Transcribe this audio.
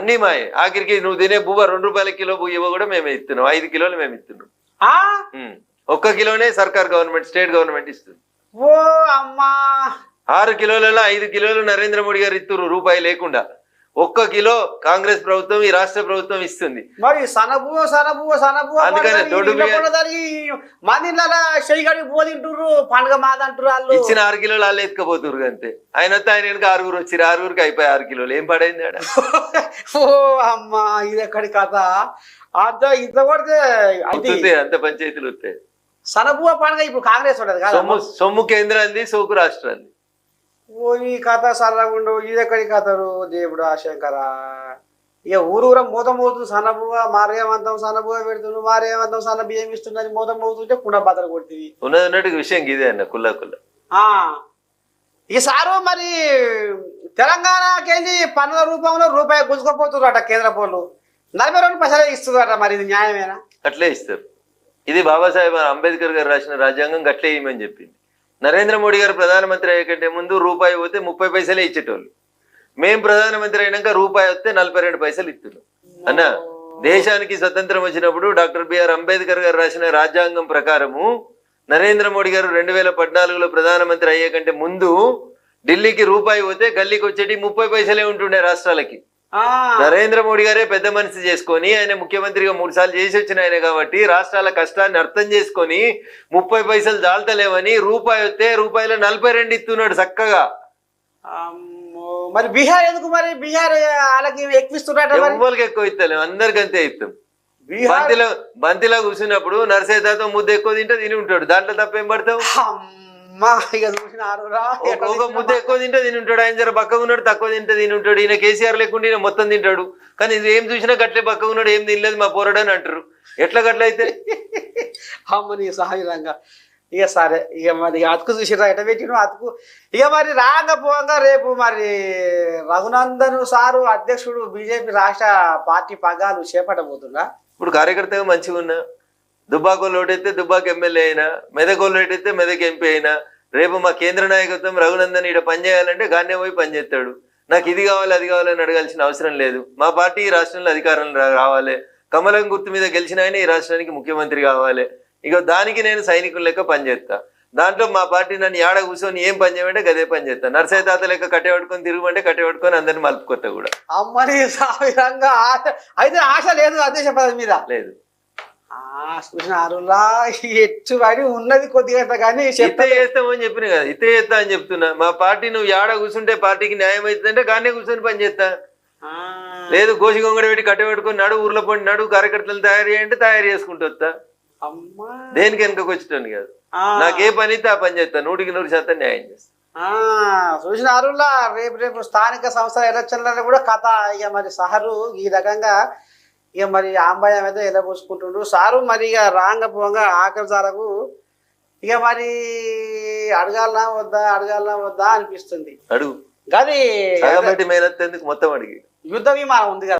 అన్ని మాయే. ఆఖరికి నువ్వు తినే బువ్వ 2 రూపాయల కిలో బువ్వ కూడా మేమే ఇస్తున్నాం. 5 కిలోలు మేము ఇస్తున్నాం. 1 కిలోనే సర్కార్ గవర్నమెంట్ స్టేట్ గవర్నమెంట్ ఇస్తుంది. ఓ అమ్మా 6 కిలోలలో 5 కిలోలు నరేంద్ర మోడీ గారు ఇస్తున్నారు రూపాయి లేకుండా. 1 కిలో కాంగ్రెస్ ప్రభుత్వం ఈ రాష్ట్ర ప్రభుత్వం ఇస్తుంది. మరి సనబువ అందుకనే దొడ్డు మందిలా చెయ్యి పోతింటుర్రు పండుగ మాదంటారు వాళ్ళు. ఇచ్చిన 6 కిలోలు వాళ్ళు ఎత్తుకపోతున్నారు అంతే. ఆయన వస్తే ఆయన వెనుక 6 వచ్చారు. 6కి అయిపోయి 6 కిలోలు ఏం పడైంది ఆడ. ఓ అమ్మా ఇది ఎక్కడి కథ అంత ఇంత పడితే అంత పంచాయతీలు వస్తాయి. సనబువ పండుగ ఇప్పుడు కాంగ్రెస్ ఉండదు కదా. సొమ్ము కేంద్రాన్ని సోకు రాష్ట్రాన్ని. ఓ ఈ కథ సరగుండు ఇది ఎక్కడి కథరు దేవుడు శంకర. ఇక ఊరూరం మూతం పోతుంది సన్నబువ మారేమంతం సన్నబువ పెడుతుంది మారేమంతం సన్న బియ్యం ఇస్తున్నది మూతం పోతుంటే కుండ బద్దలు కొడుతుంది. ఉన్నది విషయం ఇదే అన్న కుల్ల ఈ సారు మరి తెలంగాణకి వెళ్ళి పన్నుల రూపంలో రూపాయి గుంజుకపోతున్నారట కేంద్ర పోలు. 42 పైసలు ఇస్తున్నారట. మరి ఇది న్యాయమేనా? అట్లే ఇస్తారు. ఇది బాబాసాహెబ్ అంబేద్కర్ గారు రాసిన రాజ్యాంగం గట్లే ఇవ్వమని చెప్పింది. నరేంద్ర మోడీ గారు ప్రధానమంత్రి అయ్యే కంటే ముందు రూపాయి పోతే 30 పైసలే ఇచ్చేటోళ్ళు. మేం ప్రధానమంత్రి అయినాక రూపాయి వస్తే 42 పైసలు ఇస్తున్నాం అన్న. దేశానికి స్వతంత్రం వచ్చినప్పుడు డాక్టర్ బిఆర్ అంబేద్కర్ గారు రాసిన రాజ్యాంగం ప్రకారము నరేంద్ర మోడీ గారు 2014లో ప్రధానమంత్రి అయ్యే కంటే ముందు ఢిల్లీకి రూపాయి పోతే గల్లీకి వచ్చేటి 30 పైసలే ఉంటుండే రాష్ట్రాలకి. నరేంద్ర మోడీ గారే పెద్ద మనిషి చేసుకొని ఆయన ముఖ్యమంత్రిగా 3 సార్లు చేసి వచ్చిన ఆయన కాబట్టి రాష్ట్రాల కష్టాన్ని అర్థం చేసుకొని 30 పైసలు దాల్తలేవని రూపాయి వస్తే రూపాయల 42 ఇస్తున్నాడు చక్కగా. మరి బీహార్ ఎందుకు మరి బీహార్ వాళ్ళకి ఎక్కువ ఎవరికి ఎక్కువ ఇస్తలేము అందరికి అంతే ఇస్తాం. బంతిలా కూర్చున్నప్పుడు నర్సేదాతో ముద్ద ఎక్కువ తింటే తిని ఉంటాడు. దాంట్లో తప్పేం పడతావు? ఒక ముద్ద ఎక్కువ తింటే తిని ఉంటాడు. ఆయన జర బక్కగా ఉన్నాడు తక్కువ తింటే తిని ఉంటాడు. ఈయన కేసీఆర్ లేకుండా ఈయన మొత్తం తింటాడు. కానీ ఇది ఏం చూసినా గట్లే బక్కగా ఉన్నాడు ఏం తినలేదు మా పోరాడని అంటారు. ఎట్లా గట్ల అయితే అమ్మని సహజంగా. ఇక సరే ఇక మరి అతుకు చూసిరా ఎట పెట్టిన అతుకు. ఇక మరి రాంగ పోంగా రేపు మరి రఘునందన్ సారు అధ్యక్షుడు బీజేపీ రాష్ట్ర పార్టీ పగ్గాలు చేపట్టబోతుందా? ఇప్పుడు కార్యకర్తగా మంచిగా ఉన్నా దుబ్బాకోళ్ళు ఓటైతే దుబ్బాక ఎమ్మెల్యే అయినా మెదకోళ్ళు ఓటైతే మెదక్ ఎంపీ అయినా రేపు మా కేంద్ర నాయకత్వం రఘునందన్ ఇక్కడ పనిచేయాలంటే గానే పోయి పనిచేస్తాడు. నాకు ఇది కావాలి అది కావాలని అడగాల్సిన అవసరం లేదు. మా పార్టీ ఈ రాష్ట్రంలో అధికారంలో రావాలి. కమలం గుర్తు మీద గెలిచిన ఆయన ఈ రాష్ట్రానికి ముఖ్యమంత్రి కావాలి. ఇక దానికి నేను సైనికుల లెక్క పనిచేస్తా. దాంట్లో మా పార్టీ నన్ను ఏడ కూర్చొని ఏం పని చేయమంటే గదే పని చేస్తా. నర్సయ్య తాత లెక్క కట్టెపట్టుకొని తిరుగుమంటే కట్టెపట్టుకొని అందరిని మలుపుకొత్తా కూడా. అమ్మని సాయంగా అయితే ఆశ లేదు అధ్యక్ష పదవి మీద లేదు. చూసినారులా ఎట్టుబడి ఉన్నది కొద్దిగా కానీ ఇతే చేస్తామని చెప్పిన కదా ఇతే చేస్తా అని చెప్తున్నా. మా పార్టీ నువ్వు ఏడ కూర్చుంటే పార్టీకి న్యాయం అవుతుందంటే గానే కూర్చొని పని చేస్తా. లేదు గోసి గొంగడ పెట్టి కట్టెపెట్టుకొని నడు ఊర్లో పోయి నడు కార్యకర్తలు తయారు చేయంటే తయారు చేసుకుంటూ వస్తా. దేనికి వెనుకకు వచ్చేటోని కాదు. నాకే పని అయితే ఆ పని చేస్తా. 100% న్యాయం చేస్తా. చూసినారులా రేపు స్థానిక సంస్థల ఎలక్షన్లలో కూడా కథ. ఇక మరి సహరు ఈ రకంగా ఇక మరి ఆంబాయం అయితే ఎలా పోసుకుంటుండ్రు సారు. మరి ఇక రాంగ పోంగా ఆఖరి సారకు ఇక మరి అడగాలనా వద్దా అనిపిస్తుంది. అడుగు గది మొత్తం అడిగి యుద్ధ విమానం ఉంది కదా.